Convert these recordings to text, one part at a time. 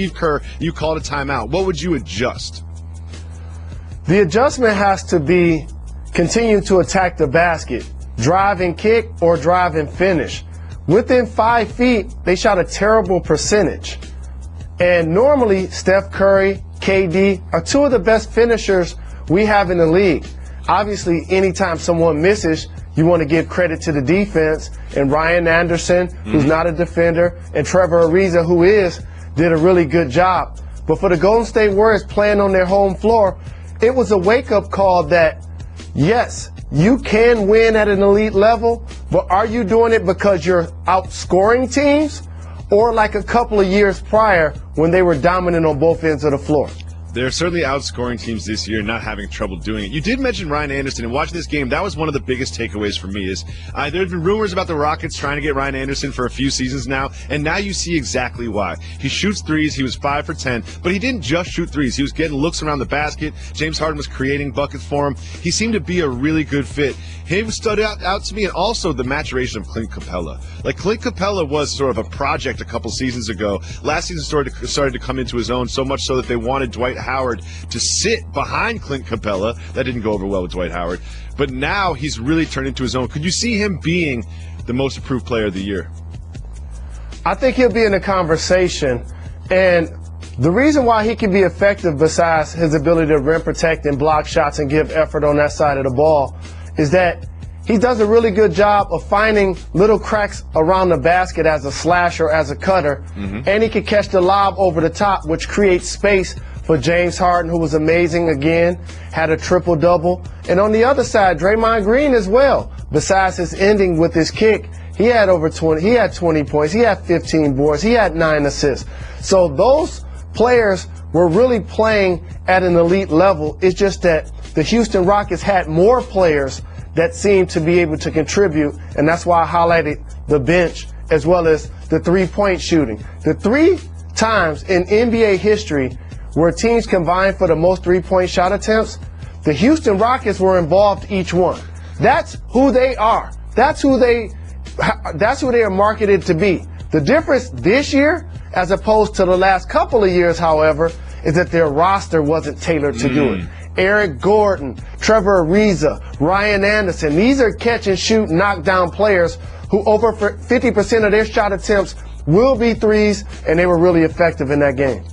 Steve Kerr, you called a timeout. What would you adjust? The adjustment has to be continue to attack the basket, drive and kick or drive and finish. Within 5 feet, they shot a terrible percentage. And normally, Steph Curry, KD are two of the best finishers we have in the league. Obviously, anytime someone misses, you want to give credit to the defense. And Ryan Anderson, who's not a defender, and Trevor Ariza, who is, did a really good job. But for the Golden State Warriors playing on their home floor, it was a wake-up call that, yes, you can win at an elite level, but are you doing it because you're outscoring teams, or like a couple of years prior when they were dominant on both ends of the floor? They're certainly outscoring teams this year, not having trouble doing it. You did mention Ryan Anderson, and watching this game, that was one of the biggest takeaways for me. Is there's been rumors about the Rockets trying to get Ryan Anderson for a few seasons now, and now you see exactly why. He shoots threes. He was 5 for 10, but he didn't just shoot threes. He was getting looks around the basket. James Harden was creating buckets for him. He seemed to be a really good fit. He stood out to me, and also the maturation of Clint Capella. Like, Clint Capella was sort of a project a couple seasons ago. Last season started to come into his own, so much so that they wanted Dwight Howard to sit behind Clint Capella. That didn't go over well with Dwight Howard. But now he's really turned into his own. Could you see him being the most improved player of the year? I think he'll be in the conversation. And the reason why he can be effective, besides his ability to rim protect and block shots and give effort on that side of the ball, is that he does a really good job of finding little cracks around the basket as a slasher, as a cutter, and he can catch the lob over the top, which creates space for James Harden, who was amazing again, had a triple-double. And on the other side, Draymond Green as well. Besides his ending with his kick, he had over 20. He had 20 points. He had 15 boards. He had 9 assists. So those players were really playing at an elite level. It's just that the Houston Rockets had more players that seemed to be able to contribute, and that's why I highlighted the bench as well as the three-point shooting. The 3 times in NBA history where teams combined for the most three-point shot attempts, the Houston Rockets were involved each one. That's who they are. That's who they are marketed to be. The difference this year, as opposed to the last couple of years, however, is that their roster wasn't tailored to do it. Eric Gordon, Trevor Ariza, Ryan Anderson, these are catch and shoot knockdown players who over 50% of their shot attempts will be threes, and they were really effective in that game.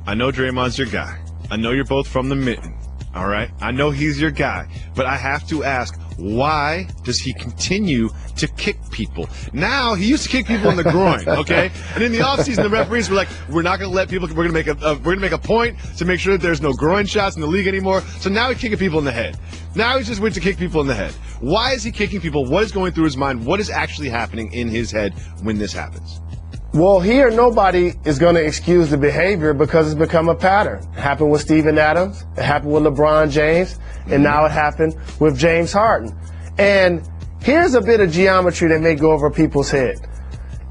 I know Draymond's your guy. I know you're both from the Mitten. All right? I know he's your guy. But I have to ask, why does he continue to kick people? Now, he used to kick people in the groin, okay? And in the offseason, the referees were like, we're not going to let people, we're going to make a point to make sure that there's no groin shots in the league anymore. So now he's kicking people in the head. Now he's just went to kick people in the head. Why is he kicking people? What is going through his mind? What is actually happening in his head when this happens? Well, here nobody is going to excuse the behavior because it's become a pattern. It happened with Steven Adams, it happened with LeBron James, and now it happened with James Harden. And here's a bit of geometry that may go over people's head.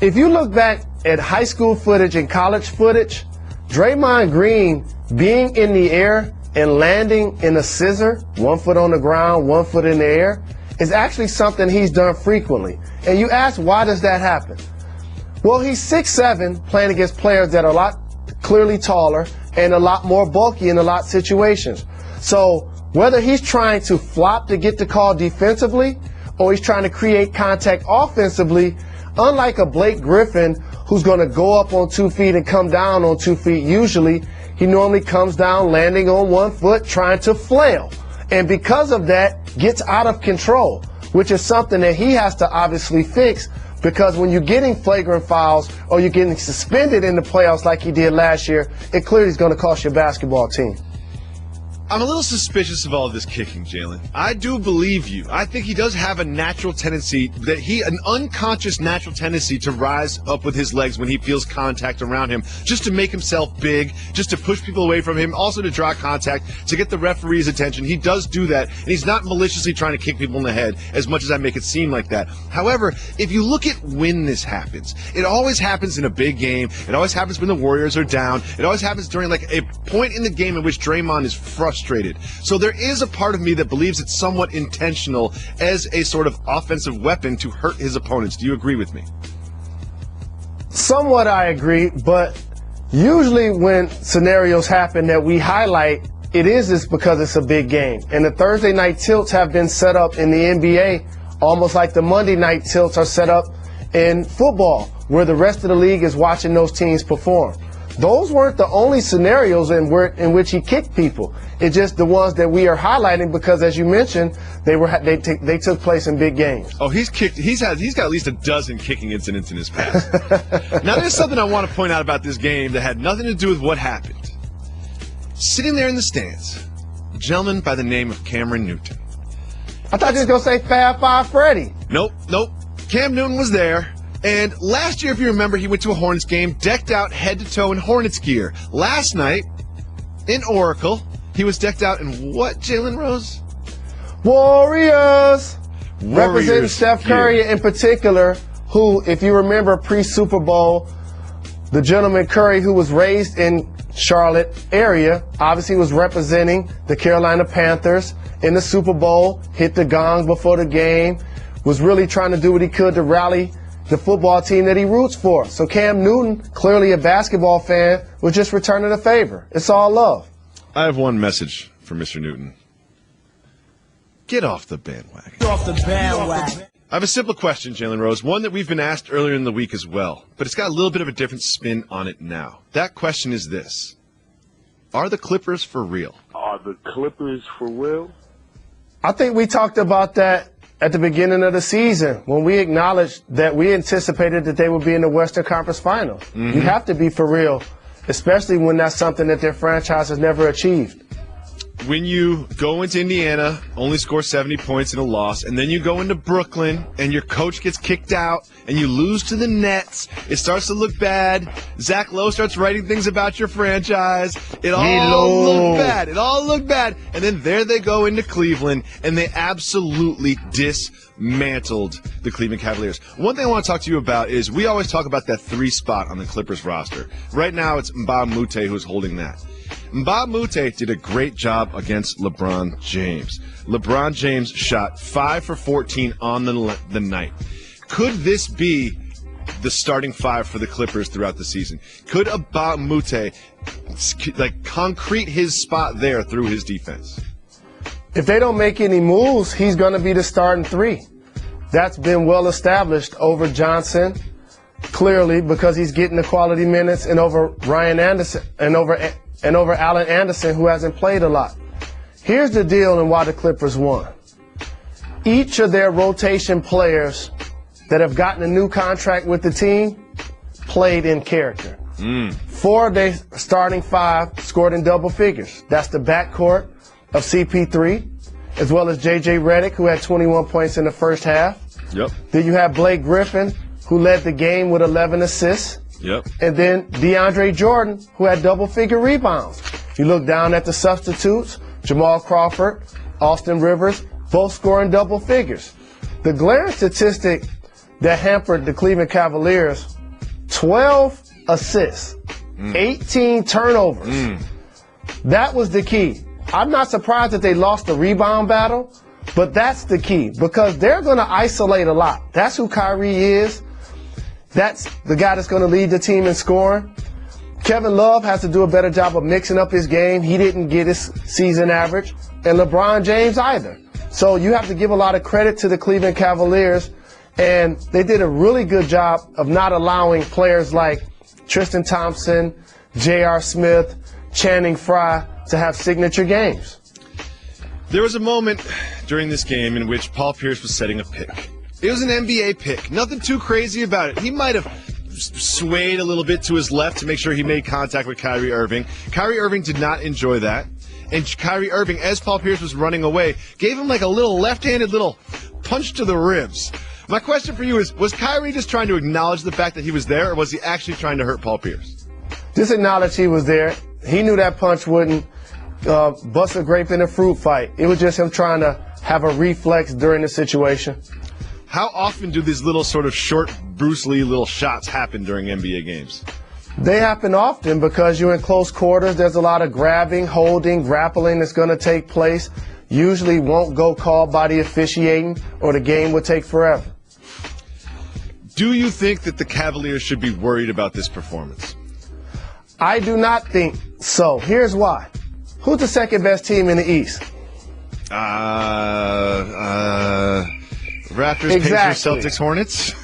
If you look back at high school footage and college footage, Draymond Green being in the air and landing in a scissor, 1 foot on the ground, 1 foot in the air, is actually something he's done frequently. And you ask, why does that happen? Well, he's 6'7", playing against players that are a lot clearly taller and a lot more bulky in a lot of situations. So whether he's trying to flop to get the call defensively or he's trying to create contact offensively, unlike a Blake Griffin who's going to go up on 2 feet and come down on 2 feet usually, he normally comes down landing on 1 foot trying to flail. And because of that, gets out of control, which is something that he has to obviously fix. Because when you're getting flagrant fouls or you're getting suspended in the playoffs like he did last year, it clearly is going to cost your basketball team. I'm a little suspicious of all of this kicking, Jalen. I do believe you. I think he does have a natural tendency, an unconscious natural tendency to rise up with his legs when he feels contact around him, just to make himself big, just to push people away from him, also to draw contact, to get the referee's attention. He does do that, and he's not maliciously trying to kick people in the head as much as I make it seem like that. However, if you look at when this happens, it always happens in a big game. It always happens when the Warriors are down. It always happens during like a point in the game in which Draymond is frustrated. So there is a part of me that believes it's somewhat intentional as a sort of offensive weapon to hurt his opponents. Do you agree with me? Somewhat I agree, but Usually when scenarios happen that we highlight, it is just because it's a big game. And the Thursday night tilts have been set up in the NBA almost like the Monday night tilts are set up in football, where the rest of the league is watching those teams perform. Those weren't the only scenarios in which he kicked people. It's just the ones that we are highlighting because, as you mentioned, they took place in big games. Oh, he's got at least a dozen kicking incidents in his past. Now, there's something I want to point out about this game that had nothing to do with what happened. Sitting there in the stands, a gentleman by the name of Cameron Newton. I thought you were going to say Fab Five Freddy. Nope. Cam Newton was there. And last year, if you remember, he went to a Hornets game, decked out head to toe in Hornets gear. Last night, in Oracle, he was decked out in what, Jalen Rose? Warriors. Representing Steph Curry in particular, who, if you remember pre-Super Bowl, the gentleman Curry, who was raised in Charlotte area, obviously was representing the Carolina Panthers in the Super Bowl, hit the gong before the game, was really trying to do what he could to rally the football team that he roots for. So Cam Newton, clearly a basketball fan, was just returning a favor. It's all love. I have one message for Mr. Newton. Get off the bandwagon. Get off the bandwagon. I have a simple question, Jalen Rose, one that we've been asked earlier in the week as well, but it's got a little bit of a different spin on it now. That question is this. Are the Clippers for real? Are the Clippers for real? I think we talked about that at the beginning of the season when we acknowledged that we anticipated that they would be in the Western Conference Finals. You have to be for real, especially when that's something that their franchise has never achieved. When you go into Indiana, only score 70 points in a loss, and then you go into Brooklyn and your coach gets kicked out and you lose to the Nets, it starts to look bad. Zach Lowe starts writing things about your franchise. It all looked bad. It all looked bad. And then there they go into Cleveland, and they absolutely dismantled the Cleveland Cavaliers. One thing I want to talk to you about is we always talk about that 3 spot on the Clippers roster. Right now it's Mbah a Moute who's holding that. Mbah a Moute did a great job against LeBron James. LeBron James shot 5 for 14 on the night. Could this be the starting 5 for the Clippers throughout the season? Could Mbah a Moute concrete his spot there through his defense? If they don't make any moves, he's going to be the starting 3. That's been well established over Johnson, clearly, because he's getting the quality minutes, and over Ryan Anderson and over Allen Anderson, who hasn't played a lot. Here's the deal and why the Clippers won. Each of their rotation players that have gotten a new contract with the team played in character. 4 of their starting 5 scored in double figures. That's the backcourt of CP3, as well as J.J. Redick, who had 21 points in the first half. Yep. Then you have Blake Griffin, who led the game with 11 assists. Yep. And then DeAndre Jordan, who had double-figure rebounds. You look down at the substitutes, Jamal Crawford, Austin Rivers, both scoring double figures. The glaring statistic that hampered the Cleveland Cavaliers, 12 assists, 18 turnovers. That was the key. I'm not surprised that they lost the rebound battle, but that's the key because they're going to isolate a lot. That's who Kyrie is. That's the guy that's going to lead the team in scoring. Kevin Love has to do a better job of mixing up his game. He didn't get his season average, and LeBron James either. So you have to give a lot of credit to the Cleveland Cavaliers, and they did a really good job of not allowing players like Tristan Thompson, J.R. Smith, Channing Frye to have signature games. There was a moment during this game in which Paul Pierce was setting a pick. It was an NBA pick. Nothing too crazy about it. He might have swayed a little bit to his left to make sure he made contact with Kyrie Irving. Kyrie Irving did not enjoy that. And Kyrie Irving, as Paul Pierce was running away, gave him like a little left-handed little punch to the ribs. My question for you is, was Kyrie just trying to acknowledge the fact that he was there, or was he actually trying to hurt Paul Pierce? Just acknowledge he was there. He knew that punch wouldn't bust a grape in a fruit fight. It was just him trying to have a reflex during the situation. How often do these little sort of short Bruce Lee little shots happen during NBA games? They happen often because you're in close quarters. There's a lot of grabbing, holding, grappling that's going to take place. Usually won't go called by the officiating or the game would take forever. Do you think that the Cavaliers should be worried about this performance? I do not think so. Here's why. Who's the second best team in the East? Raptors, Exactly. Pacers, Celtics, Hornets.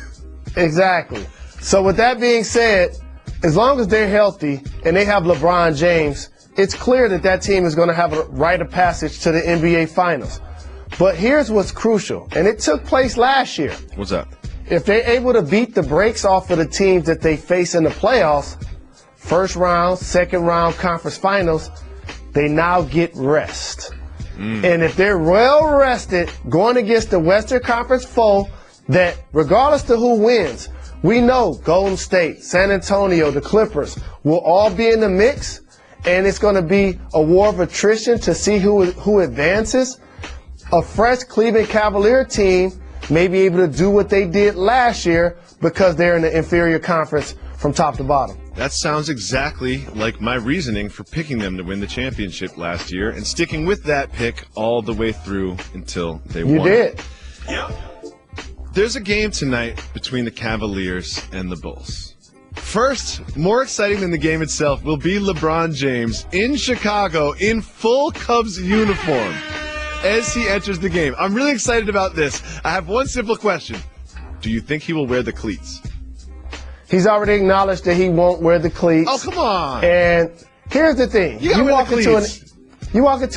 Exactly. So with that being said, as long as they're healthy and they have LeBron James, it's clear that that team is going to have a rite of passage to the NBA Finals. But here's what's crucial, and it took place last year. What's up? If they're able to beat the brakes off of the teams that they face in the playoffs, first round, second round conference finals, they now get rest. And if they're well rested going against the Western Conference foe, that regardless to who wins, we know Golden State, San Antonio, the Clippers will all be in the mix, and it's going to be a war of attrition to see who advances. A fresh Cleveland Cavalier team may be able to do what they did last year because they're in the inferior conference from top to bottom. That sounds exactly like my reasoning for picking them to win the championship last year and sticking with that pick all the way through until they won. You did. There's a game tonight between the Cavaliers and the Bulls. First, more exciting than the game itself will be LeBron James in Chicago in full Cubs uniform as he enters the game. I'm really excited about this. I have one simple question. Do you think he will wear the cleats? He's already acknowledged that he won't wear the cleats. Oh, come on. And here's the thing. You walk into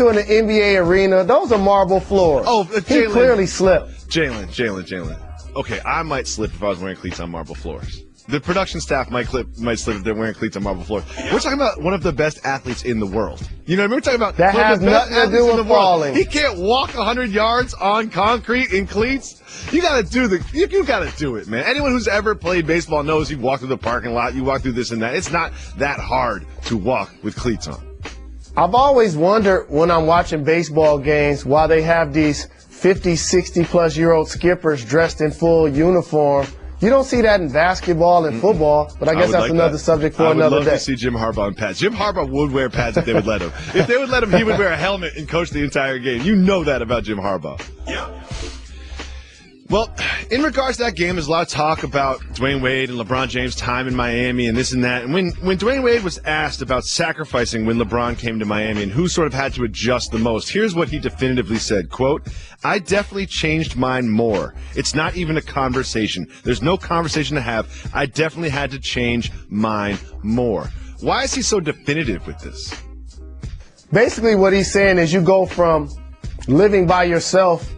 an NBA arena, those are marble floors. Oh, he Jalen. clearly slipped. Jalen. Okay, I might slip if I was wearing cleats on marble floors. The production staff might slip if they're wearing cleats on marble floors. We're talking about one of the best athletes in the world. You know, we're talking about That one has of the best nothing to athletes do in the with world. falling. He can't walk 100 yards on concrete in cleats. You gotta you gotta do it, man. Anyone who's ever played baseball knows you walk through the parking lot, you walk through this and that. It's not that hard to walk with cleats on. I've always wondered when I'm watching baseball games why they have these 50, 60-plus-year-old skippers dressed in full uniform. You don't see that in basketball and football, but I guess that's another subject for another day. I would love to see Jim Harbaugh in pads. Jim Harbaugh would wear pads if they would let him. If they would let him, he would wear a helmet and coach the entire game. You know that about Jim Harbaugh. Yeah. Well, in regards to that game, there's a lot of talk about Dwayne Wade and LeBron James' time in Miami and this and that. And when Dwayne Wade was asked about sacrificing when LeBron came to Miami and who sort of had to adjust the most, here's what he definitively said, quote, "I definitely changed mine more. It's not even a conversation. There's no conversation to have. I definitely had to change mine more." Why is he so definitive with this? Basically what he's saying is you go from living by yourself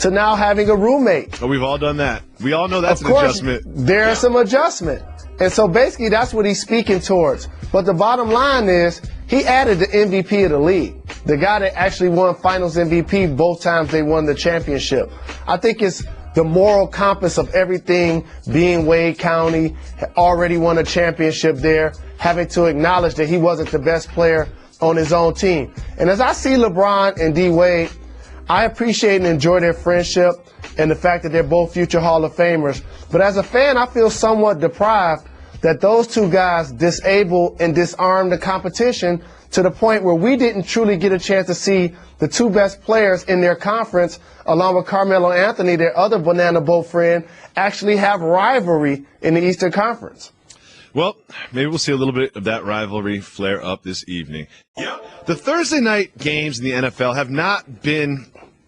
to now having a roommate. Oh, we've all done that. We all know that's Of an course, adjustment. There's some adjustment. And so basically that's what he's speaking towards. But the bottom line is he added the MVP of the league, the guy that actually won finals MVP both times they won the championship. I think it's the moral compass of everything being Wade County, already won a championship there, having to acknowledge that he wasn't the best player on his own team. And as I see LeBron and D. Wade, I appreciate and enjoy their friendship and the fact that they're both future Hall of Famers. But as a fan, I feel somewhat deprived that those two guys disable and disarm the competition to the point where we didn't truly get a chance to see the two best players in their conference, along with Carmelo Anthony, their other banana boat friend, actually have rivalry in the Eastern Conference. Well, maybe we'll see a little bit of that rivalry flare up this evening. The Thursday night games in the NFL have not been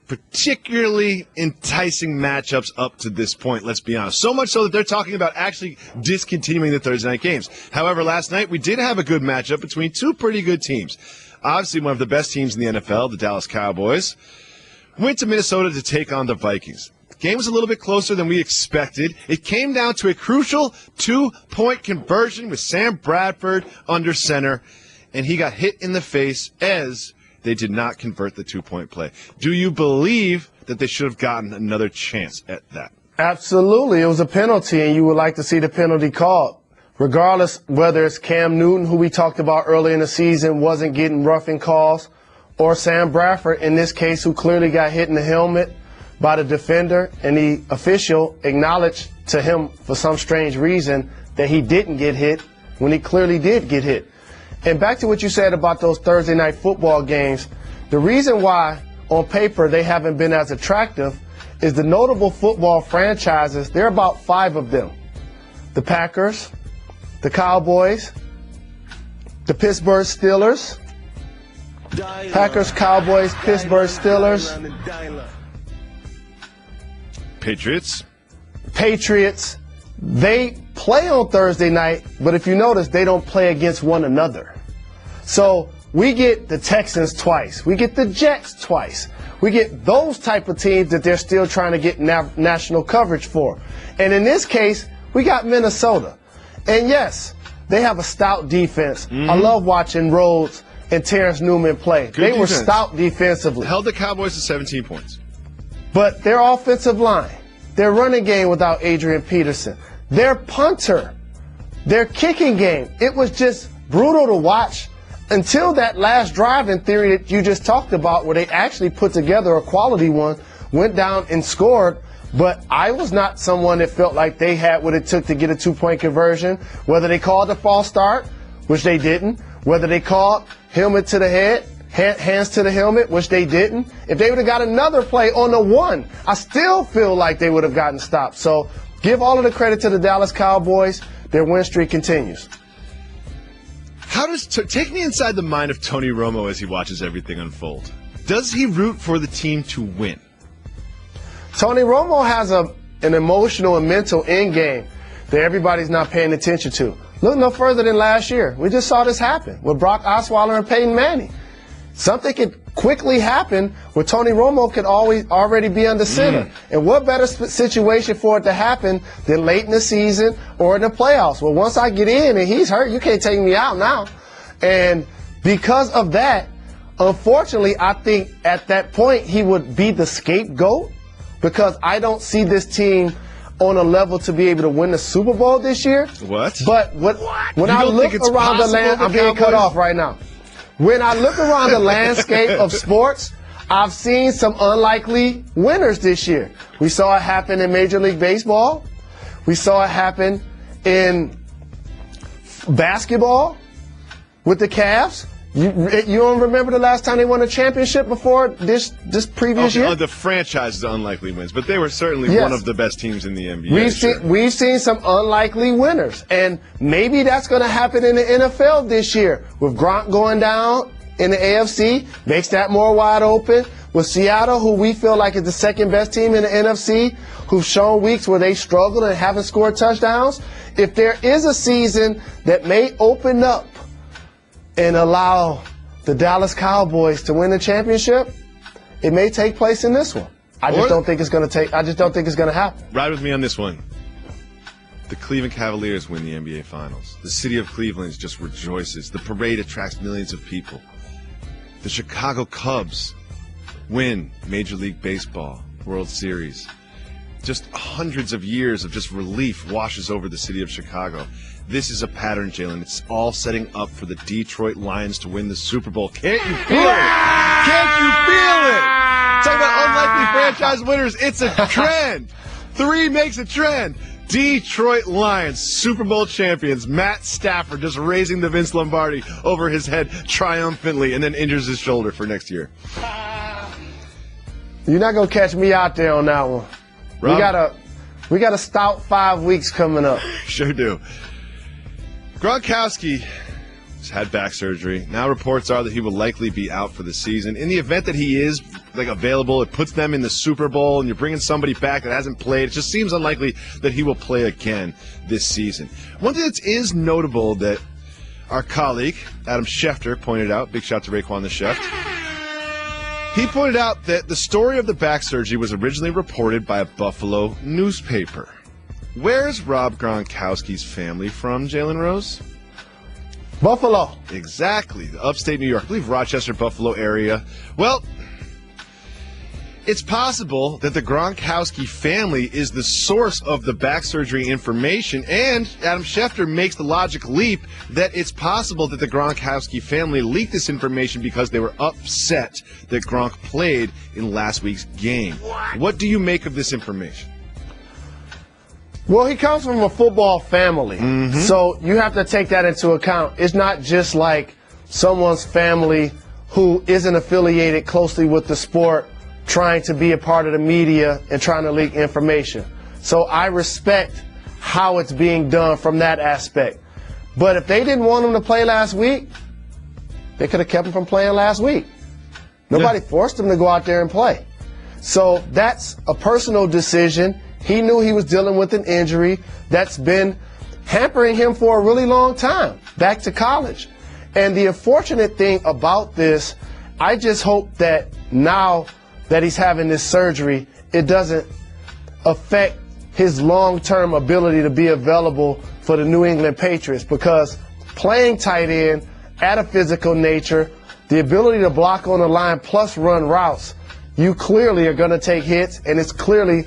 particularly enticing matchups up to this point, let's be honest. So much so that they're talking about actually discontinuing the Thursday night games. However, last night we did have a good matchup between two pretty good teams. Obviously, one of the best teams in the NFL, the Dallas Cowboys, went to Minnesota to take on the Vikings. The game was a little bit closer than we expected. It came down to a crucial 2-point conversion with Sam Bradford under center, and he got hit in the face as they did not convert the 2-point play. Do you believe that they should have gotten another chance at that? Absolutely. It was a penalty, and you would like to see the penalty called. Regardless whether it's Cam Newton, who we talked about earlier in the season, wasn't getting roughing calls, or Sam Bradford, in this case, who clearly got hit in the helmet by the defender, and the official acknowledged to him for some strange reason that he didn't get hit when he clearly did get hit. And back to what you said about those Thursday night football games, the reason why on paper they haven't been as attractive is the notable football franchises. There are about 5 of them. The Packers, the Cowboys, The Pittsburgh Steelers. Packers, Cowboys, Pittsburgh Steelers. Patriots. Patriots. They play on Thursday night, but if you notice, they don't play against one another. So we get the Texans twice. We get the Jets twice. We get those type of teams that they're still trying to get national coverage for. And in this case, we got Minnesota. And yes, they have a stout defense. I love watching Rhodes and Terrence Newman play. They were stout defensively. Held the Cowboys to 17 points. But their offensive line, their running game without Adrian Peterson, their punter, their kicking game, it was just brutal to watch until that last drive in theory that you just talked about where they actually put together a quality one, went down and scored. But I was not someone that felt like they had what it took to get a two-point conversion, whether they called a false start, which they didn't, whether they called helmet to the head, hands to the helmet, which they didn't. If they would have got another play on the one, I still feel like they would have gotten stopped. So give all of the credit to the Dallas Cowboys. Their win streak continues. How does take me inside the mind of Tony Romo as he watches everything unfold? Does he root for the team to win? Tony Romo has an emotional and mental end game that everybody's not paying attention to. Look no further than last year. We just saw this happen with Brock Osweiler and Peyton Manning. Something could quickly happen where Tony Romo could already be under center. And what better situation for it to happen than late in the season or in the playoffs? Well, once I get in and he's hurt, you can't take me out now. And because of that, unfortunately, I think at that point he would be the scapegoat because I don't see this team on a level to be able to win the Super Bowl this year. What? But when I look around the land, I'm being cut off right now. When I look around the landscape of sports, I've seen some unlikely winners this year. We saw it happen in Major League Baseball. We saw it happen in basketball with the Cavs. You don't remember the last time they won a championship before this previous year? The franchise unlikely wins, but they were certainly one of the best teams in the NBA. We've seen some unlikely winners, and maybe that's going to happen in the NFL this year with Gronk going down in the AFC, makes that more wide open. With Seattle, who we feel like is the second best team in the NFC, who've shown weeks where they struggled and haven't scored touchdowns. If there is a season that may open up and allow the Dallas Cowboys to win the championship, it may take place in this one. I just don't think it's going to happen. Ride with me on this one. The Cleveland Cavaliers win the NBA Finals. The city of Cleveland just rejoices. The parade attracts millions of people. The Chicago Cubs win Major League Baseball World Series. Just hundreds of years of just relief washes over the city of Chicago. This is a pattern, Jalen. It's all setting up for the Detroit Lions to win the Super Bowl. Can't you feel it? Can't you feel it? Talk about unlikely franchise winners. It's a trend. 3 makes a trend. Detroit Lions, Super Bowl champions. Matt Stafford just raising the Vince Lombardi over his head triumphantly and then injures his shoulder for next year. You're not going to catch me out there on that one. Rob? We got a stout 5 weeks coming up. Sure do. Gronkowski has had back surgery. Now reports are that he will likely be out for the season. In the event that he is available, it puts them in the Super Bowl, and you're bringing somebody back that hasn't played. It just seems unlikely that he will play again this season. One thing that is notable that our colleague, Adam Schefter, pointed out, big shout to Raekwon the Chef, he pointed out that the story of the back surgery was originally reported by a Buffalo newspaper. Where's Rob Gronkowski's family from, Jalen Rose? Buffalo. Exactly. The upstate New York. I believe Rochester, Buffalo area. Well, it's possible that the Gronkowski family is the source of the back surgery information, and Adam Schefter makes the logical leap that it's possible that the Gronkowski family leaked this information because they were upset that Gronk played in last week's game. What do you make of this information? Well, he comes from a football family, so you have to take that into account. It's not just like someone's family who isn't affiliated closely with the sport trying to be a part of the media and trying to leak information. So I respect how it's being done from that aspect. But if they didn't want him to play last week, they could have kept him from playing last week. Nobody forced him to go out there and play. So that's a personal decision. He knew he was dealing with an injury that's been hampering him for a really long time, back to college. And the unfortunate thing about this, I just hope that now that he's having this surgery, it doesn't affect his long-term ability to be available for the New England Patriots, because playing tight end at a physical nature, the ability to block on the line plus run routes, you clearly are going to take hits, and it's clearly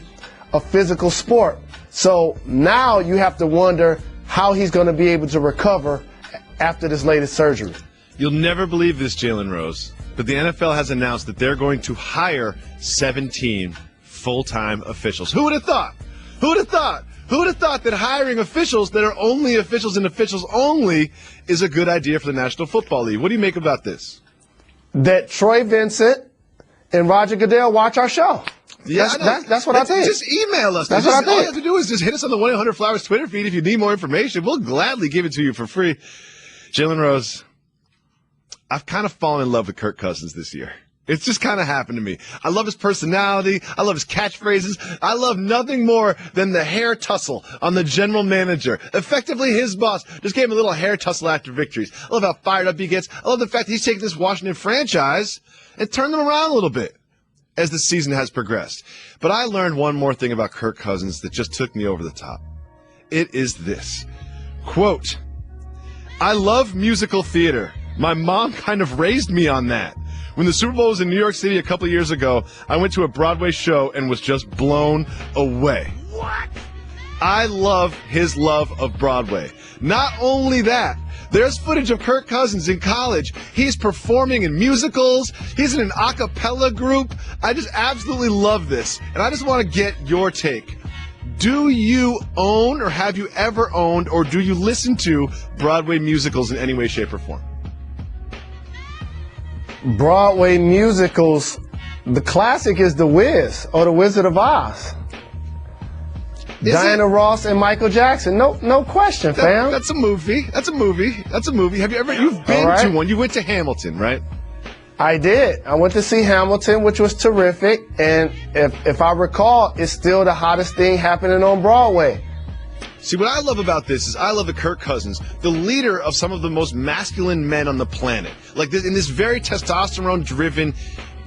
a physical sport. So now you have to wonder how he's going to be able to recover after this latest surgery. You'll never believe this, Jalen Rose, but the NFL has announced that they're going to hire 17 full-time officials. Who would have thought? Who would have thought? Who would have thought that hiring officials that are only officials and officials only is a good idea for the National Football League? What do you make about this? That Troy Vincent and Roger Goodell watch our show. Yeah, that's what I think. Just email us. That's what I think. All you have to do is just hit us on the 1-800-Flowers Twitter feed if you need more information. We'll gladly give it to you for free. Jalen Rose, I've kind of fallen in love with Kirk Cousins this year. It's just kind of happened to me. I love his personality. I love his catchphrases. I love nothing more than the hair tussle on the general manager. Effectively, his boss just gave him a little hair tussle after victories. I love how fired up he gets. I love the fact that he's taken this Washington franchise and turned them around a little bit as the season has progressed. But I learned one more thing about Kirk Cousins that just took me over the top. It is this. Quote, "I love musical theater. My mom kind of raised me on that. When the Super Bowl was in New York City a couple of years ago, I went to a Broadway show and was just blown away." What? I love his love of Broadway. Not only that, there's footage of Kirk Cousins in college. He's performing in musicals. He's in an a cappella group. I just absolutely love this. And I just want to get your take. Do you own, or have you ever owned, or do you listen to Broadway musicals in any way, shape, or form? Broadway musicals, the classic is The Wiz or The Wizard of Oz. Diana Ross and Michael Jackson. No question, fam. That's a movie. That's a movie. Have you ever, you've been to one. You went to Hamilton, right? I did. I went to see Hamilton, which was terrific. And if I recall, it's still the hottest thing happening on Broadway. See, what I love about this is I love that Kirk Cousins, the leader of some of the most masculine men on the planet, like this, in this very testosterone-driven,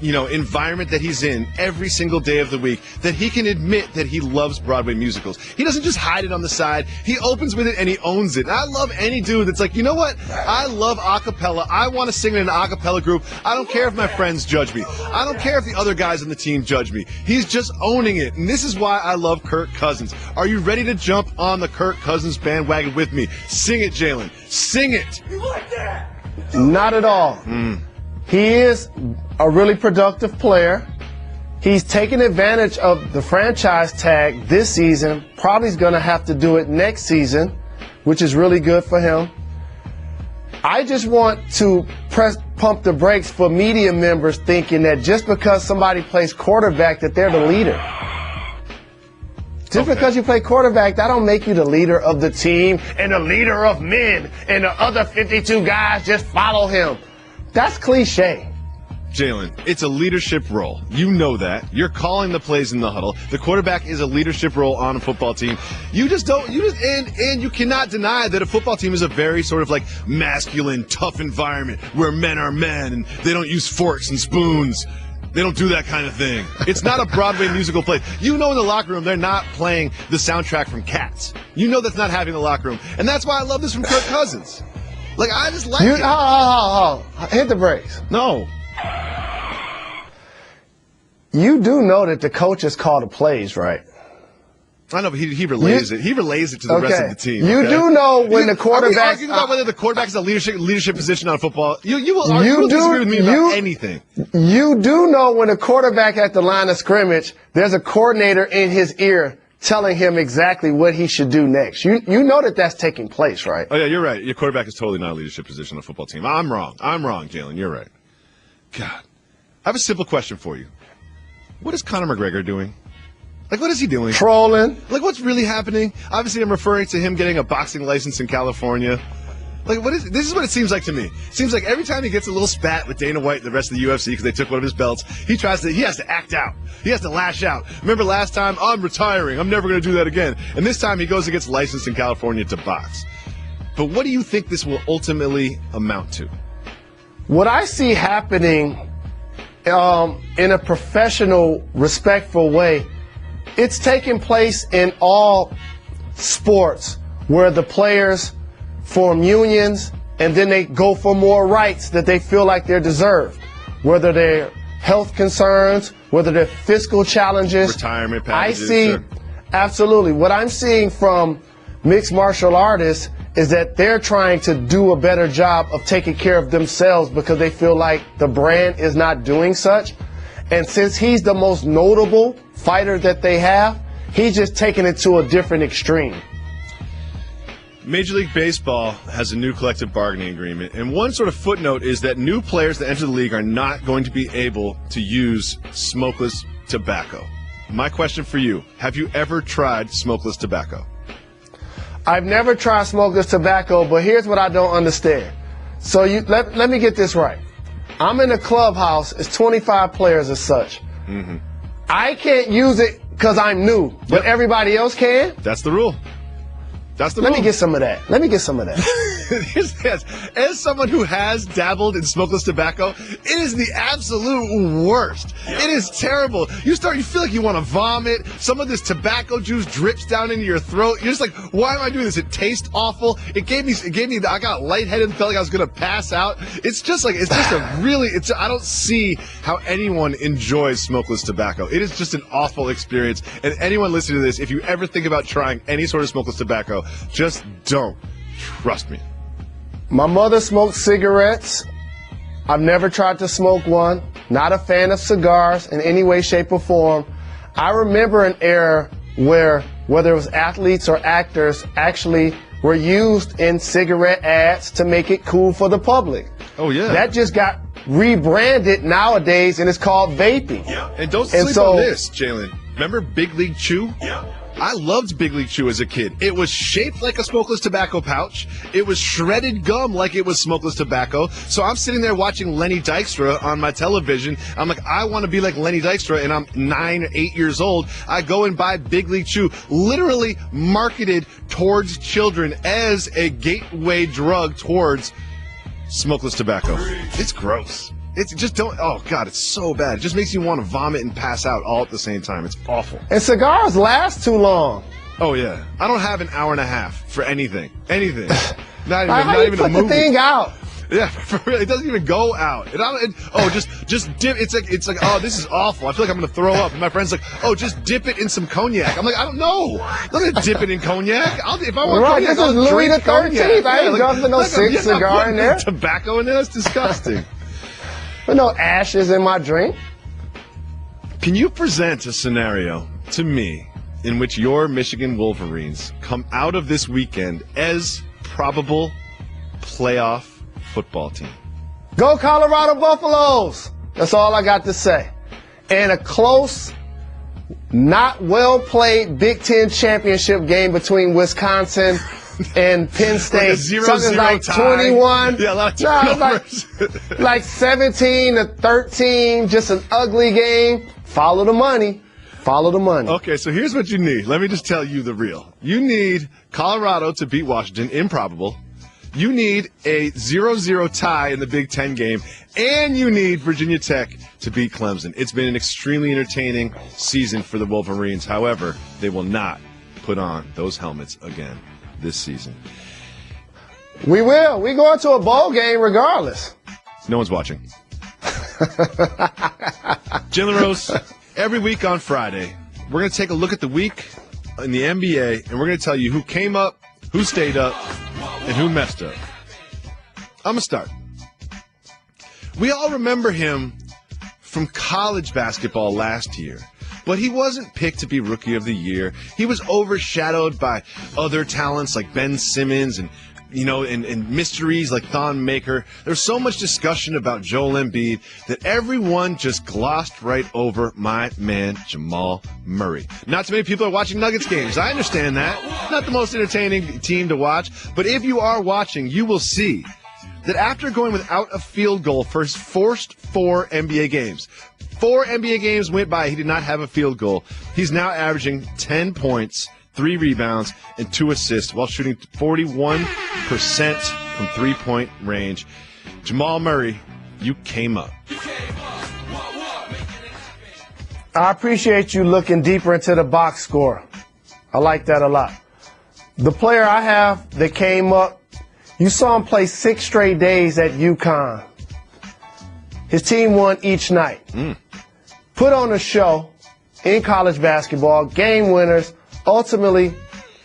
environment that he's in every single day of the week, that he can admit that he loves Broadway musicals. He doesn't just hide it on the side. He opens with it and he owns it. And I love any dude that's like, you know what? I love a cappella. I want to sing in an a cappella group. I don't care if my friends judge me. I don't care if the other guys on the team judge me. He's just owning it. And this is why I love Kirk Cousins. Are you ready to jump on the Kirk Cousins bandwagon with me? Sing it, Jalen. Sing it. You like that? Not at all. He is a really productive player. He's taken advantage of the franchise tag this season. Probably is going to have to do it next season, which is really good for him. I just want to pump the brakes for media members thinking that just because somebody plays quarterback that they're the leader. Just because you play quarterback, that don't make you the leader of the team and the leader of men and the other 52 guys just follow him. That's cliche. Jalen, it's a leadership role. You know that. You're calling the plays in the huddle. The quarterback is a leadership role on a football team. And you cannot deny that a football team is a very sort of like masculine, tough environment where men are men and they don't use forks and spoons. They don't do that kind of thing. It's not a Broadway musical play. You know in the locker room they're not playing the soundtrack from Cats. You know that's not happening in the locker room. And that's why I love this from Kirk Cousins. Like, I just like it. Hit the brakes. No. You do know that the coaches call the plays, right? I know, but he relays it. He relays it to the rest of the team. You do know when the quarterback. Are we arguing about whether the quarterback is a leadership position on football? You will disagree with me about anything. You do know when the quarterback at the line of scrimmage, there's a coordinator in his ear telling him exactly what he should do next. You know that that's taking place, right? Oh, yeah, you're right. Your quarterback is totally not a leadership position on a football team. I'm wrong, Jalen. You're right. God. I have a simple question for you. What is Conor McGregor doing? Like, what is he doing? Trolling. Like, what's really happening? Obviously, I'm referring to him getting a boxing license in California. Like, this is what it seems like to me. It seems like every time he gets a little spat with Dana White and the rest of the UFC because they took one of his belts, he has to act out. He has to lash out. Remember last time? I'm retiring. I'm never going to do that again. And this time he goes and gets licensed in California to box. But what do you think this will ultimately amount to? What I see happening in a professional, respectful way, it's taking place in all sports where the players form unions and then they go for more rights that they feel like they're deserved, whether they're health concerns, whether they're fiscal challenges. Retirement packages. I see, sure. Absolutely. What I'm seeing from mixed martial artists is that they're trying to do a better job of taking care of themselves because they feel like the brand is not doing such. And since he's the most notable fighter that they have, he's just taking it to a different extreme. Major League Baseball has a new collective bargaining agreement, and one sort of footnote is that new players that enter the league are not going to be able to use smokeless tobacco. My question for you, have you ever tried smokeless tobacco? I've never tried smokeless tobacco, but here's what I don't understand. So let me get this right. I'm in a clubhouse, it's 25 players as such. Mm-hmm. I can't use it because I'm new, but everybody else can? That's the rule. That's the rule. Let me get some of that. Let me get some of that. As someone who has dabbled in smokeless tobacco, it is the absolute worst. It is terrible. You feel like you want to vomit. Some of this tobacco juice drips down into your throat. You're just like, why am I doing this? It tastes awful. I got lightheaded and felt like I was going to pass out. I don't see how anyone enjoys smokeless tobacco. It is just an awful experience. And anyone listening to this, if you ever think about trying any sort of smokeless tobacco, just don't. Trust me. My mother smoked cigarettes. I've never tried to smoke one. Not a fan of cigars in any way, shape, or form. I remember an era where, whether it was athletes or actors, actually were used in cigarette ads to make it cool for the public. Oh, yeah. That just got rebranded nowadays, and it's called vaping. Yeah. And don't sleep on this, Jalen. Remember Big League Chew? Yeah. I loved Big League Chew as a kid. It was shaped like a smokeless tobacco pouch. It was shredded gum like it was smokeless tobacco. So I'm sitting there watching Lenny Dykstra on my television. I'm like, I want to be like Lenny Dykstra, and I'm 9 or 8 years old. I go and buy Big League Chew, literally marketed towards children as a gateway drug towards smokeless tobacco. It's gross. It's just oh God, it's so bad. It just makes you want to vomit and pass out all at the same time. It's awful. And cigars last too long. Oh yeah, I don't have an hour and a half for anything. Not even How not even put a movie. The thing out? Yeah, for real, it doesn't even go out. Just dip. It's like, oh, this is awful. I feel like I'm gonna throw up. And my friend's like, oh, just dip it in some cognac. I'm like, I don't know. I'm not gonna dip it in cognac. If I want cognac, this I'll is Louis drink cognac. XIII. I ain't dumping no cigar in there. Tobacco in there. That's disgusting. But no ashes in my drink. Can you present a scenario to me in which your Michigan Wolverines come out of this weekend as probable playoff football team? Go Colorado Buffaloes! That's all I got to say. And a close, not well-played Big Ten championship game between Wisconsin and Penn State. Like a 0-0 like tie. 21. Yeah, a lot of turnovers. Like 17-13, just an ugly game. Follow the money. Follow the money. Okay, so here's what you need. Let me just tell you the real. You need Colorado to beat Washington, improbable. You need a 0-0 tie in the Big Ten game, and you need Virginia Tech to beat Clemson. It's been an extremely entertaining season for the Wolverines. However, they will not put on those helmets again this season. We will. We going to a bowl game regardless. No one's watching. Jalen Rose, every week on Friday, we're going to take a look at the week in the NBA, and we're going to tell you who came up, who stayed up, and who messed up. I'm going to start. We all remember him from college basketball last year, but he wasn't picked to be Rookie of the Year. He was overshadowed by other talents like Ben Simmons and and mysteries like Thon Maker. There's so much discussion about Joel Embiid that everyone just glossed right over my man Jamal Murray. Not too many people are watching Nuggets games. I understand that. Not the most entertaining team to watch. But if you are watching, you will see that after going without a field goal for his first 4 NBA games, 4 NBA games went by, he did not have a field goal. He's now averaging 10 points, 3 rebounds, and 2 assists while shooting 41% from three-point range. Jamal Murray, you came up. I appreciate you looking deeper into the box score. I like that a lot. The player I have that came up, you saw him play 6 straight days at UConn. His team won each night. Put on a show in college basketball, game winners, ultimately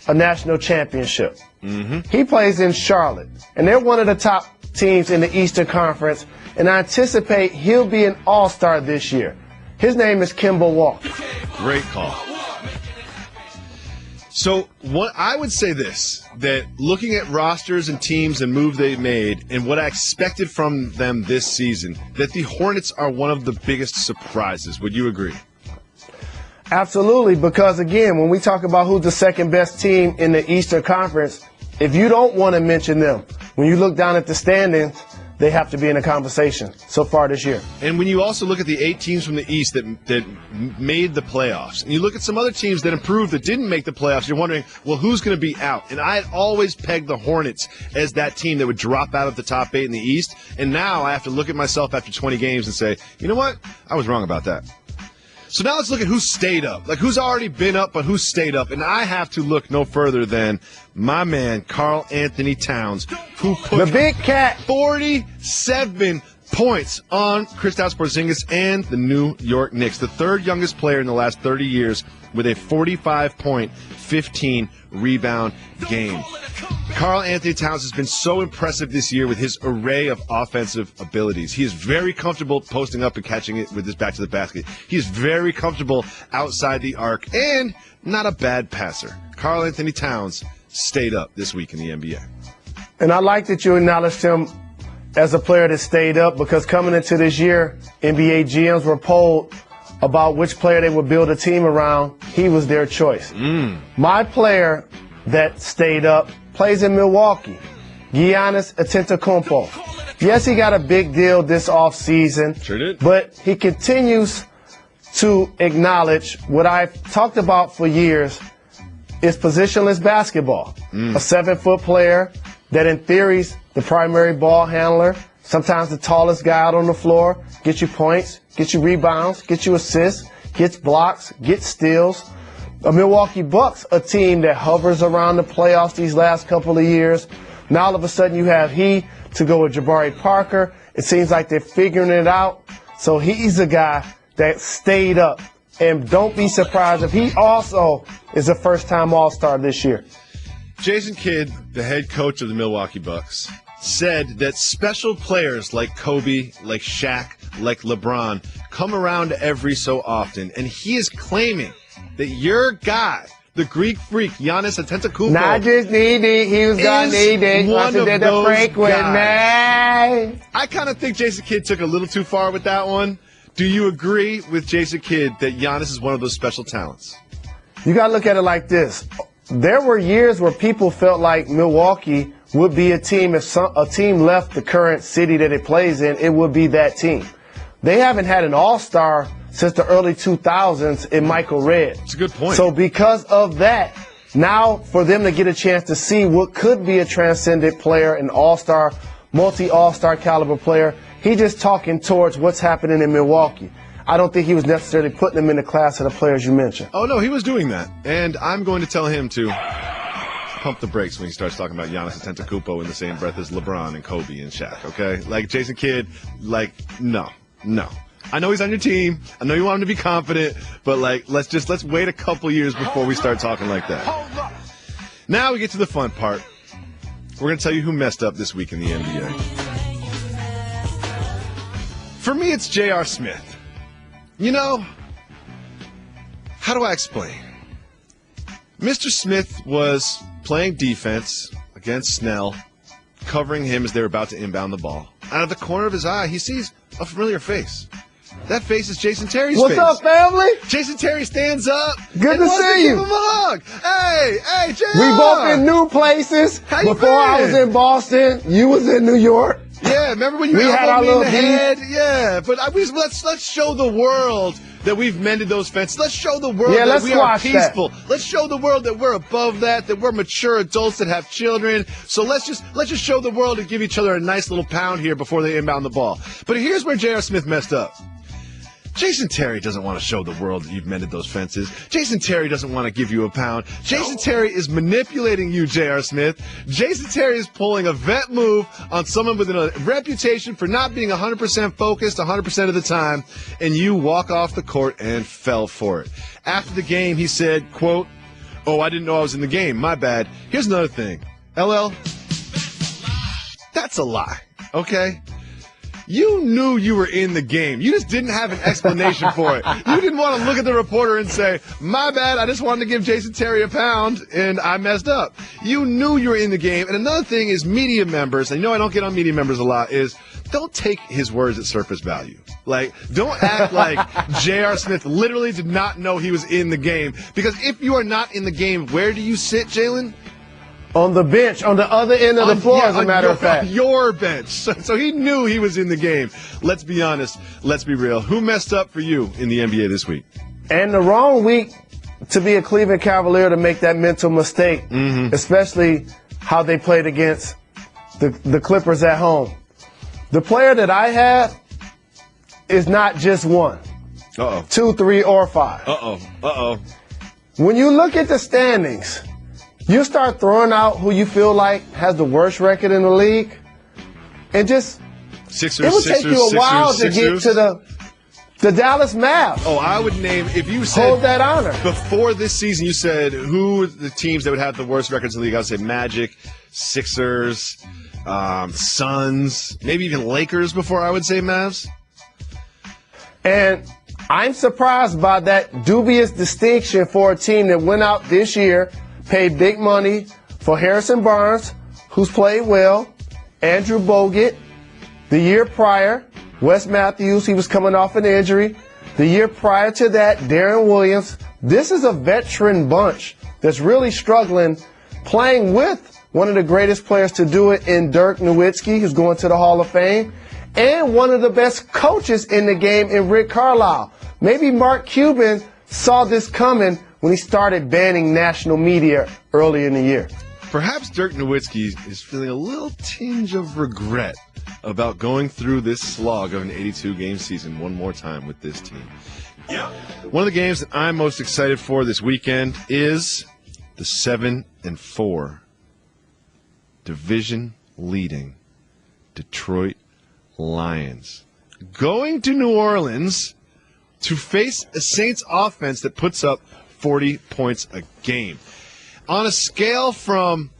a national championship. He plays in Charlotte, and they're one of the top teams in the Eastern Conference, and I anticipate he'll be an all-star this year. His name is Kemba Walker. Great call. So I would say this, that looking at rosters and teams and moves they've made and what I expected from them this season, that the Hornets are one of the biggest surprises. Would you agree? Absolutely, because again, when we talk about who's the second best team in the Eastern Conference, if you don't want to mention them, when you look down at the standings, they have to be in a conversation so far this year. And when you also look at the 8 teams from the East that made the playoffs, and you look at some other teams that improved that didn't make the playoffs, you're wondering, well, who's going to be out? And I had always pegged the Hornets as that team that would drop out of the top 8 in the East. And now I have to look at myself after 20 games and say, you know what? I was wrong about that. So now let's look at who stayed up. Like, who's already been up, but who stayed up. And I have to look no further than my man, Karl Anthony Towns, who put the big cat 47 points on Kristaps Porzingis and the New York Knicks, the 3rd youngest player in the last 30 years with a 45-point, 15-rebound game. Karl Anthony Towns has been so impressive this year with his array of offensive abilities. He is very comfortable posting up and catching it with his back to the basket. He is very comfortable outside the arc and not a bad passer. Karl Anthony Towns stayed up this week in the NBA. And I like that you acknowledged him as a player that stayed up, because coming into this year, NBA GMs were polled about which player they would build a team around. He was their choice. My player that stayed up plays in Milwaukee, Giannis Antetokounmpo. Yes, he got a big deal this offseason, Sure did. but he continues to acknowledge what I've talked about for years is positionless basketball. A 7-foot player that in theory is the primary ball handler, sometimes the tallest guy out on the floor, get you points, get you rebounds, get you assists, gets blocks, gets steals. A Milwaukee Bucks, a team that hovers around the playoffs these last couple of years. Now all of a sudden you have to go with Jabari Parker. It seems like they're figuring it out. So he's a guy that stayed up. And don't be surprised if he also is a first-time All-Star this year. Jason Kidd, the head coach of the Milwaukee Bucks, said that special players like Kobe, like Shaq, like LeBron come around every so often. And he is claiming that your guy, the Greek freak, Giannis Antetokounmpo, Not just needy, he was gonna need it. one of did those the freak with me. I kind of think Jason Kidd took a little too far with that one. Do you agree with Jason Kidd that Giannis is one of those special talents? You gotta look at it like this. There were years where people felt like Milwaukee would be a team, if a team left the current city that it plays in, it would be that team. They haven't had an all-star since the early 2000s in Michael Redd. That's a good point. So because of that, now for them to get a chance to see what could be a transcendent player, an all-star, multi-all-star caliber player, he's just talking towards what's happening in Milwaukee. I don't think he was necessarily putting them in the class of the players you mentioned. Oh, no, he was doing that. And I'm going to tell him to pump the brakes when he starts talking about Giannis Antetokounmpo in the same breath as LeBron and Kobe and Shaq, okay? Like, Jason Kidd, like, no. I know he's on your team. I know you want him to be confident, but, like, let's wait a couple years before we start talking like that. Now we get to the fun part. We're going to tell you who messed up this week in the NBA. For me, it's J.R. Smith. You know, how do I explain? Mr. Smith was playing defense against Snell covering him as they're about to inbound the ball. Out of the corner of his eye, he sees a familiar face. That face is Jason Terry's face. What's up, family? Jason Terry stands up. Good to see you. Give him a hug. Hey, JR. We both in new places. How you Before been? I was in Boston, you was in New York. Yeah, remember when you We had our elbowed me in little the beef? head? Yeah, but let's show the world that we've mended those fences. Let's show the world that let's we are squash that. peaceful. Let's show the world that we're above that we're mature adults that have children. So let's just show the world and give each other a nice little pound here before they inbound the ball. But here's where J.R. Smith messed up. Jason Terry doesn't want to show the world that you've mended those fences. Jason Terry doesn't want to give you a pound. Jason Terry is manipulating you, J.R. Smith. Jason Terry is pulling a vet move on someone with a reputation for not being 100% focused 100% of the time, and you walk off the court and fell for it. After the game, he said, quote, "Oh, I didn't know I was in the game. My bad. Here's another thing. LL, that's a lie, okay? You knew you were in the game. You just didn't have an explanation for it. You didn't want to look at the reporter and say, my bad, I just wanted to give Jason Terry a pound, and I messed up. You knew you were in the game. And another thing is media members, and you know I don't get on media members a lot, is don't take his words at surface value. Like, don't act like J.R. Smith literally did not know he was in the game. Because if you are not in the game, where do you sit, Jalen? On the bench, on the other end of the floor, as a matter of fact. On your bench. So he knew he was in the game. Let's be honest. Let's be real. Who messed up for you in the NBA this week? And the wrong week to be a Cleveland Cavalier to make that mental mistake, especially how they played against the Clippers at home. The player that I had is not just one, 2, 3, or 5. When you look at the standings, you start throwing out who you feel like has the worst record in the league, and just it would take you a while to get to the Dallas Mavs. Oh, I would name, if you said hold that honor. Before this season, you said who are the teams that would have the worst records in the league. I would say Magic, Sixers, Suns, maybe even Lakers before I would say Mavs. And I'm surprised by that dubious distinction for a team that went out this year, paid big money for Harrison Barnes, who's played well, Andrew Bogut. The year prior, Wes Matthews, he was coming off an injury. The year prior to that, Darren Williams. This is a veteran bunch that's really struggling, playing with one of the greatest players to do it in Dirk Nowitzki, who's going to the Hall of Fame, and one of the best coaches in the game in Rick Carlisle. Maybe Mark Cuban saw this coming when he started banning national media early in the year. Perhaps Dirk Nowitzki is feeling a little tinge of regret about going through this slog of an 82-game season one more time with this team. Yeah. One of the games that I'm most excited for this weekend is the 7-4 division-leading Detroit Lions going to New Orleans to face a Saints offense that puts up 40 points a game. On a scale from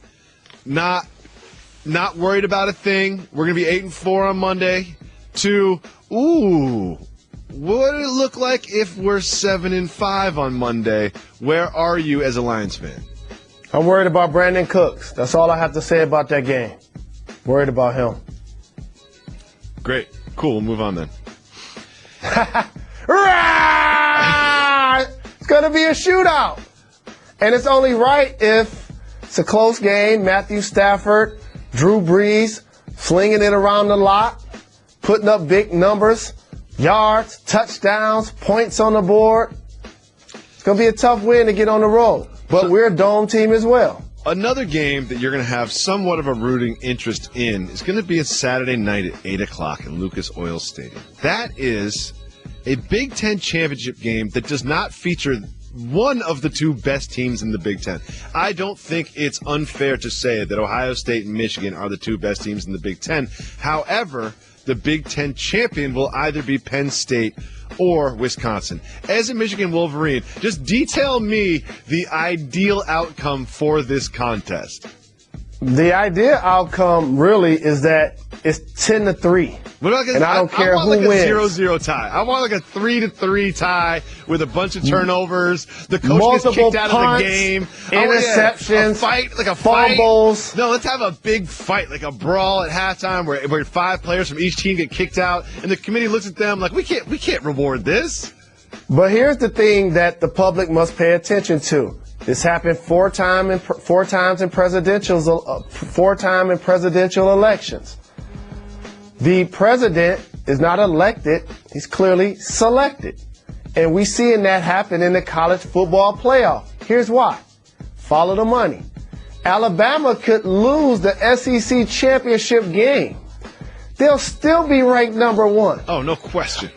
not worried about a thing, we're going to be 8-4 on Monday, to, ooh, what would it look like if we're 7-5 on Monday? Where are you as a Lions fan? I'm worried about Brandon Cooks. That's all I have to say about that game. Worried about him. Great. Cool. We'll move on then. It's going to be a shootout. And it's only right if it's a close game. Matthew Stafford, Drew Brees, slinging it around the lot, putting up big numbers, yards, touchdowns, points on the board. It's going to be a tough win to get on the road. But we're a dome team as well. Another game that you're going to have somewhat of a rooting interest in is going to be a Saturday night at 8 o'clock in Lucas Oil Stadium. That is a Big Ten championship game that does not feature one of the two best teams in the Big Ten. I don't think it's unfair to say that Ohio State and Michigan are the two best teams in the Big Ten. However, the Big Ten champion will either be Penn State or Wisconsin. As a Michigan Wolverine, just detail me the ideal outcome for this contest. The ideal outcome really is that is 10-3. What about and I don't care I want who like wins. a 0-0 tie. I want like a 3-3 tie with a bunch of turnovers. The coach Multiple gets kicked out punts, of the game. interceptions, a fight, like a fumbles. Fight. No, let's have a big fight, like a brawl at halftime where 5 players from each team get kicked out, and the committee looks at them like we can't reward this. But here's the thing that the public must pay attention to. This happened four times in presidential elections. The president is not elected, he's clearly selected. And we seeing that happen in the college football playoff. Here's why. Follow the money. Alabama could lose the SEC championship game. They'll still be ranked number 1. Oh, no question.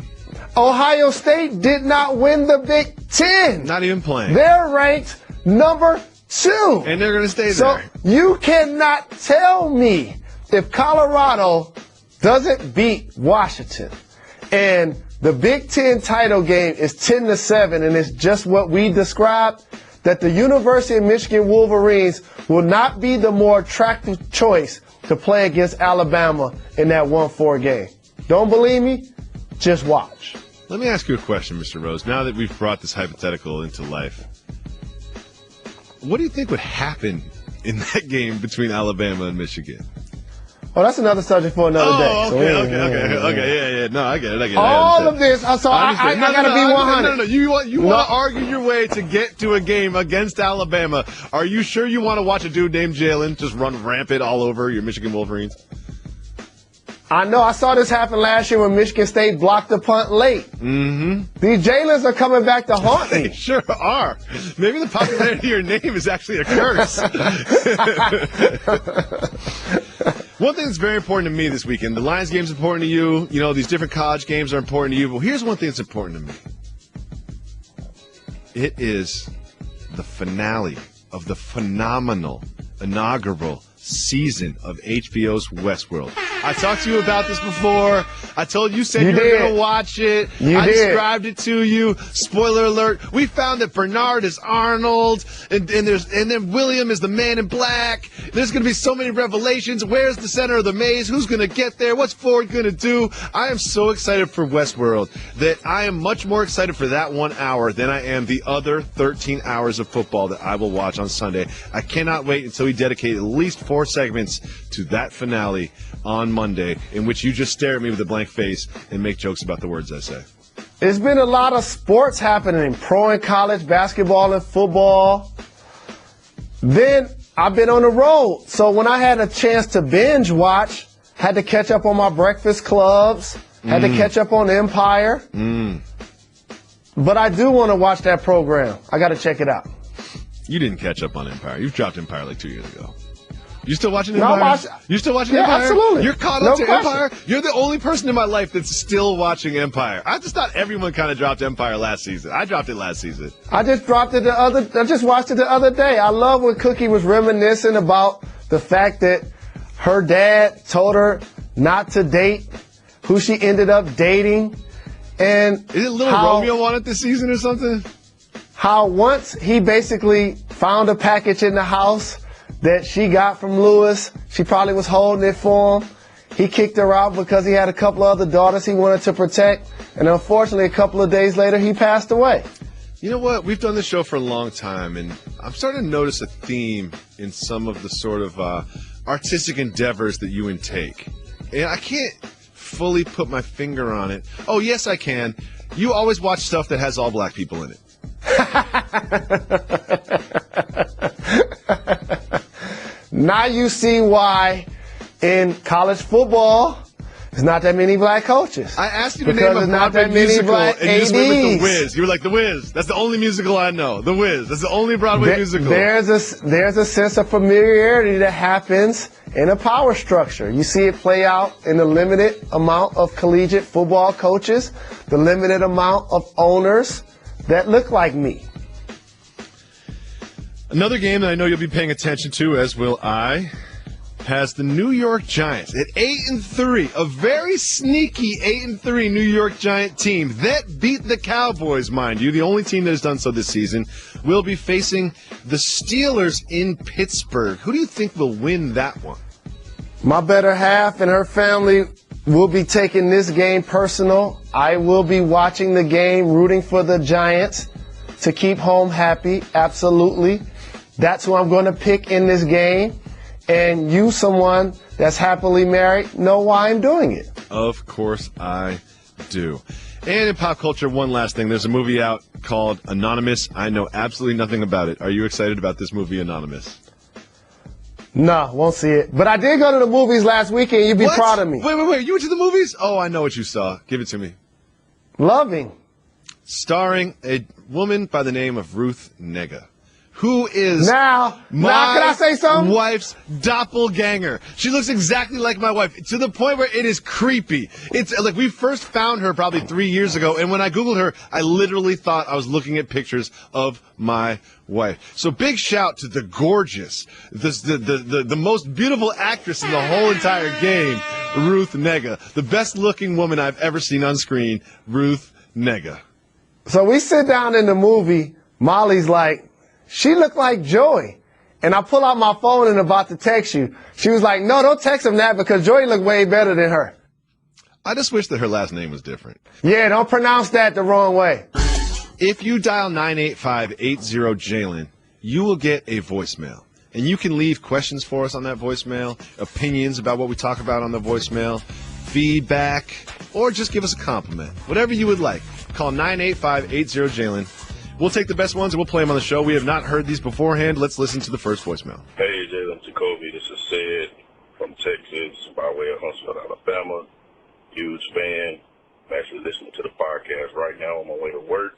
Ohio State did not win the Big Ten. Not even playing. They're ranked number 2. And they're going to stay so there. You cannot tell me if Colorado doesn't beat Washington and the Big Ten title game is 10-7 and it's just what we described, that the University of Michigan Wolverines will not be the more attractive choice to play against Alabama in that 1-4 game. Don't believe me? Just watch. Let me ask you a question, Mr. Rose. Now that we've brought this hypothetical into life, what do you think would happen in that game between Alabama and Michigan? Oh, that's another subject for another day. Okay. Yeah. No, I get it. All of this, so I got to be 100. No. You want to argue your way to get to a game against Alabama. Are you sure you want to watch a dude named Jalen just run rampant all over your Michigan Wolverines? I know. I saw this happen last year when Michigan State blocked the punt late. Mm-hmm. These Jalen's are coming back to haunt me. They sure are. Maybe the popularity of your name is actually a curse. One thing that's very important to me this weekend, the Lions game's important to you. You know, these different college games are important to you. But here's one thing that's important to me. It is the finale of the phenomenal inaugural season of HBO's Westworld. I talked to you about this before. I told you said you were going to watch it. I described it to you. Spoiler alert. We found that Bernard is Arnold, and then William is the Man in Black. There's going to be so many revelations. Where's the center of the maze? Who's going to get there? What's Ford going to do? I am so excited for Westworld that I am much more excited for that 1 hour than I am the other 13 hours of football that I will watch on Sunday. I cannot wait until we dedicate at least 4 segments to that finale on Monday, in which you just stare at me with a blank face and make jokes about the words I say. There's been a lot of sports happening in pro and college basketball and football. Then I've been on the road, so when I had a chance to binge watch, had to catch up on my Breakfast Clubs, had to catch up on Empire. But I do want to watch that program. I got to check it out. You didn't catch up on Empire. You've dropped Empire like 2 years ago. You still watching Empire? You still watching Empire? Yeah, absolutely. You're caught up to Empire? You're the only person in my life that's still watching Empire. I just thought everyone kind of dropped Empire last season. I dropped it last season. I just watched it the other day. I love when Cookie was reminiscing about the fact that her dad told her not to date who she ended up dating. And is it Little Romeo on it this season or something? How once he basically found a package in the house that she got from Lewis. She probably was holding it for him. He kicked her out because he had a couple of other daughters he wanted to protect. And unfortunately, a couple of days later, he passed away. You know what? We've done this show for a long time, and I'm starting to notice a theme in some of the sort of artistic endeavors that you intake. And I can't fully put my finger on it. Oh, yes, I can. You always watch stuff that has all black people in it. Now you see why in college football there's not that many black coaches. I asked you to name a Broadway musical, and you just went with The Wiz. You were like, The Wiz. That's the only musical I know. The Wiz. That's the only Broadway musical. There's a sense of familiarity that happens in a power structure. You see it play out in the limited amount of collegiate football coaches, the limited amount of owners that look like me. Another game that I know you'll be paying attention to, as will I, has the New York Giants at 8-3, a very sneaky 8-3 New York Giant team that beat the Cowboys, mind you, the only team that has done so this season, will be facing the Steelers in Pittsburgh. Who do you think will win that one? My better half and her family will be taking this game personal. I will be watching the game, rooting for the Giants to keep home happy. Absolutely. That's who I'm going to pick in this game. And you, someone that's happily married, know why I'm doing it. Of course I do. And in pop culture, one last thing. There's a movie out called Anonymous. I know absolutely nothing about it. Are you excited about this movie, Anonymous? No, won't see it. But I did go to the movies last weekend. You'd be proud of me. Wait. You went to the movies? Oh, I know what you saw. Give it to me. Loving. Starring a woman by the name of Ruth Negga, who is now can I say something? Wife's doppelganger. She looks exactly like my wife, to the point where it is creepy. It's like we first found her probably 3 years ago, and when I Googled her, I literally thought I was looking at pictures of my wife. So big shout to the gorgeous, the most beautiful actress in the whole entire game, Ruth Negga. The best looking woman I've ever seen on screen, Ruth Negga. So we sit down in the movie, Molly's like, she looked like Joey. And I pull out my phone and about to text you. She was like, no, don't text him that because Joey looked way better than her. I just wish that her last name was different. Yeah, don't pronounce that the wrong way. If you dial 985-80-JALEN, you will get a voicemail. And you can leave questions for us on that voicemail, opinions about what we talk about on the voicemail, feedback, or just give us a compliment. Whatever you would like. Call 985-80-JALEN. We'll take the best ones and we'll play them on the show. We have not heard these beforehand. Let's listen to the first voicemail. Hey, Jalen Jacoby. This is Sid from Texas by way of Huntsville, Alabama. Huge fan. I'm actually listening to the podcast right now on my way to work.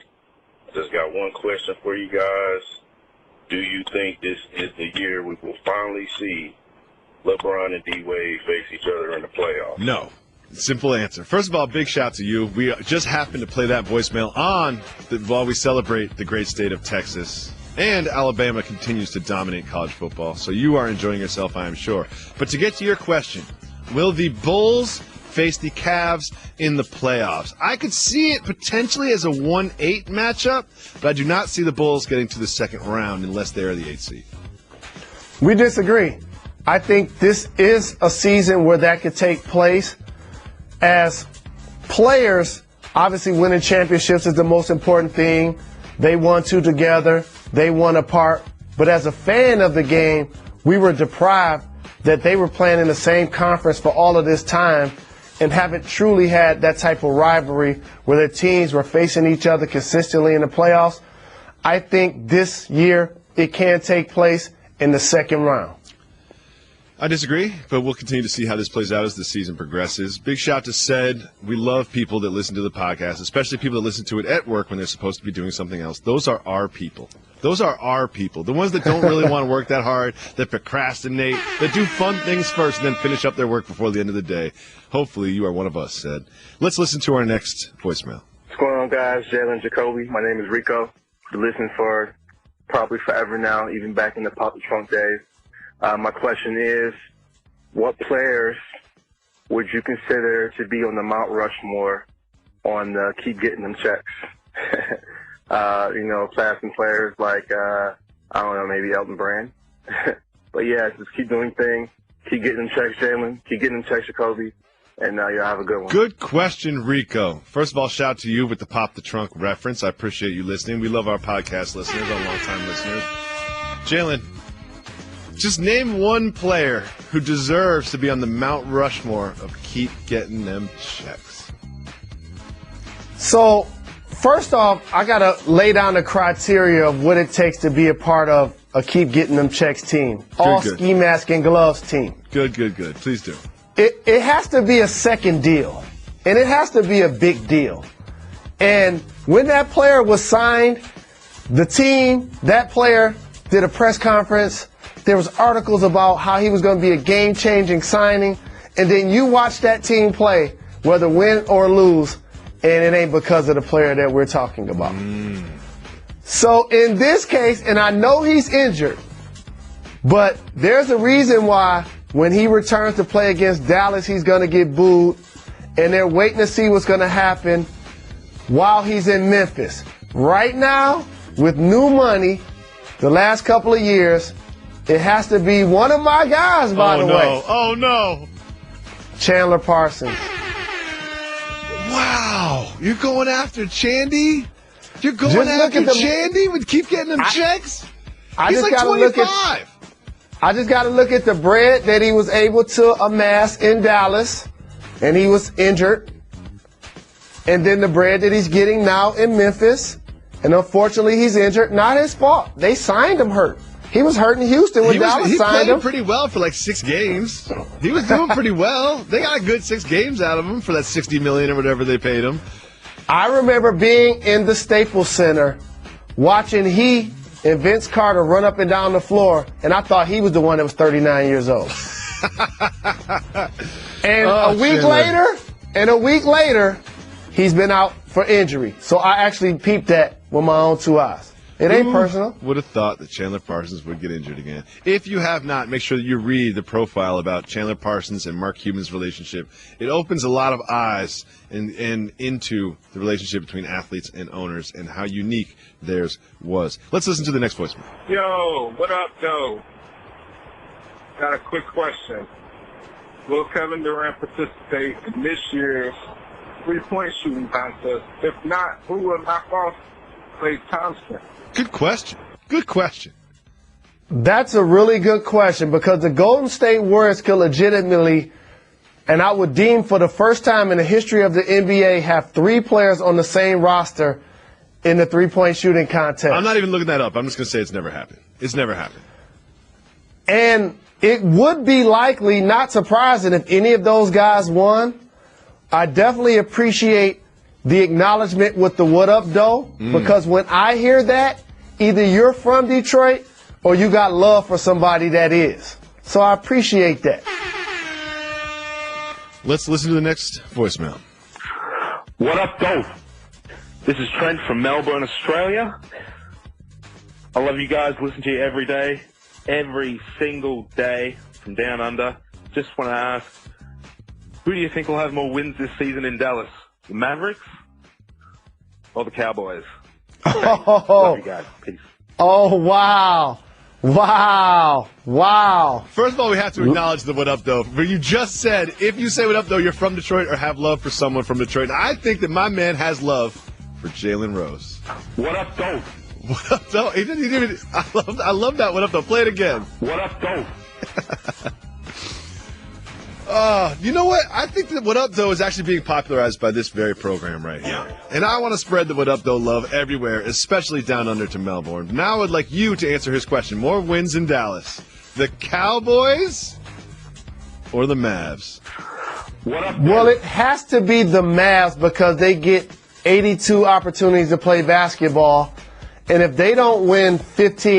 I just got one question for you guys. Do you think this is the year we will finally see LeBron and D-Wade face each other in the playoffs? No. Simple answer. First of all, big shout to you. We just happened to play that voicemail while we celebrate the great state of Texas. And Alabama continues to dominate college football. So you are enjoying yourself, I am sure. But to get to your question, will the Bulls face the Cavs in the playoffs? I could see it potentially as a 1-8 matchup, but I do not see the Bulls getting to the second round unless they are the 8th seed. We disagree. I think this is a season where that could take place. As players, obviously winning championships is the most important thing. They won two together. They won apart. But as a fan of the game, we were deprived that they were playing in the same conference for all of this time and haven't truly had that type of rivalry where their teams were facing each other consistently in the playoffs. I think this year it can take place in the second round. I disagree, but we'll continue to see how this plays out as the season progresses. Big shout to Said. We love people that listen to the podcast, especially people that listen to it at work when they're supposed to be doing something else. Those are our people. Those are our people. The ones that don't really want to work that hard, that procrastinate, that do fun things first and then finish up their work before the end of the day. Hopefully you are one of us, Said. Let's listen to our next voicemail. What's going on, guys? Jalen Jacoby. My name is Rico. Been listening for probably forever now, even back in the Pop the Trunk days. My question is, what players would you consider to be on the Mount Rushmore on keep getting them checks? Classing players like, I don't know, maybe Elton Brand. But yeah, just keep doing things. Keep getting them checks, Jalen. Keep getting them checks, Jacoby. And you'll have a good one. Good question, Rico. First of all, shout to you with the Pop the Trunk reference. I appreciate you listening. We love our podcast listeners, our long-time listeners. Jalen, just name one player who deserves to be on the Mount Rushmore of keep getting them checks. So, first off, I got to lay down the criteria of what it takes to be a part of a keep getting them checks team. All ski mask and gloves team. Good. Please do. It has to be a second deal, and it has to be a big deal. And when that player was signed, that player did a press conference. There was articles about how he was going to be a game-changing signing, and then you watch that team play, whether win or lose, and it ain't because of the player that we're talking about. So in this case, and I know he's injured, but there's a reason why when he returns to play against Dallas, he's going to get booed, and they're waiting to see what's going to happen while he's in Memphis. Right now, with new money, the last couple of years, It has to be one of my guys, by the way. Oh, no. Chandler Parsons. Wow. You're going after Chandy? You're going Just after look at the- Chandy? We keep getting them checks? He's just like gotta 25. I just got to look at the bread that he was able to amass in Dallas, and he was injured. And then the bread that he's getting now in Memphis, and unfortunately he's injured. Not his fault. They signed him hurt. He was hurt in Houston when Dallas He signed played him. pretty well for like 6 games. He was doing pretty well. They got a good 6 games out of him for that $60 million or whatever they paid him. I remember being in the Staples Center, watching he and Vince Carter run up and down the floor, and I thought he was the one that was 39 years old. And a week later, he's been out for injury. So I actually peeped that with my own 2 eyes. It ain't personal. Would have thought that Chandler Parsons would get injured again. If you have not, make sure that you read the profile about Chandler Parsons and Mark Cuban's relationship. It opens a lot of eyes and into the relationship between athletes and owners and how unique theirs was. Let's listen to the next voicemail. Yo, what up, though? Got a quick question. Will Kevin Durant participate in this year's three-point shooting contest? If not, who will knock off Klay Thompson? Good question. Good question. That's a really good question because the Golden State Warriors could legitimately, and I would deem for the first time in the history of the NBA, have 3 players on the same roster in the three-point shooting contest. I'm not even looking that up. I'm just going to say it's never happened. It's never happened. And it would be likely, not surprising, if any of those guys won. I definitely appreciate the acknowledgement with the what up, though, because when I hear that, either you're from Detroit or you got love for somebody that is. So I appreciate that. Let's listen to the next voicemail. What up, though? This is Trent from Melbourne, Australia. I love you guys. Listen to you every day, every single day from down under. Just want to ask, who do you think will have more wins this season in Dallas? The Mavericks or the Cowboys? Love you guys. Peace. Oh, wow. Wow. Wow. First of all, we have to acknowledge the what up, though. But you just said, if you say what up, though, you're from Detroit or have love for someone from Detroit. And I think that my man has love for Jalen Rose. What up, though? What up, though? He didn't even, I love that what up, though. Play it again. What up, though? You know what? I think that What Up, Though is actually being popularized by this very program right here. And I want to spread the What Up, Though love everywhere, especially down under to Melbourne. Now I would like you to answer his question. More wins in Dallas. The Cowboys or the Mavs? What up, Well, it has to be the Mavs because they get 82 opportunities to play basketball. And if they don't win 15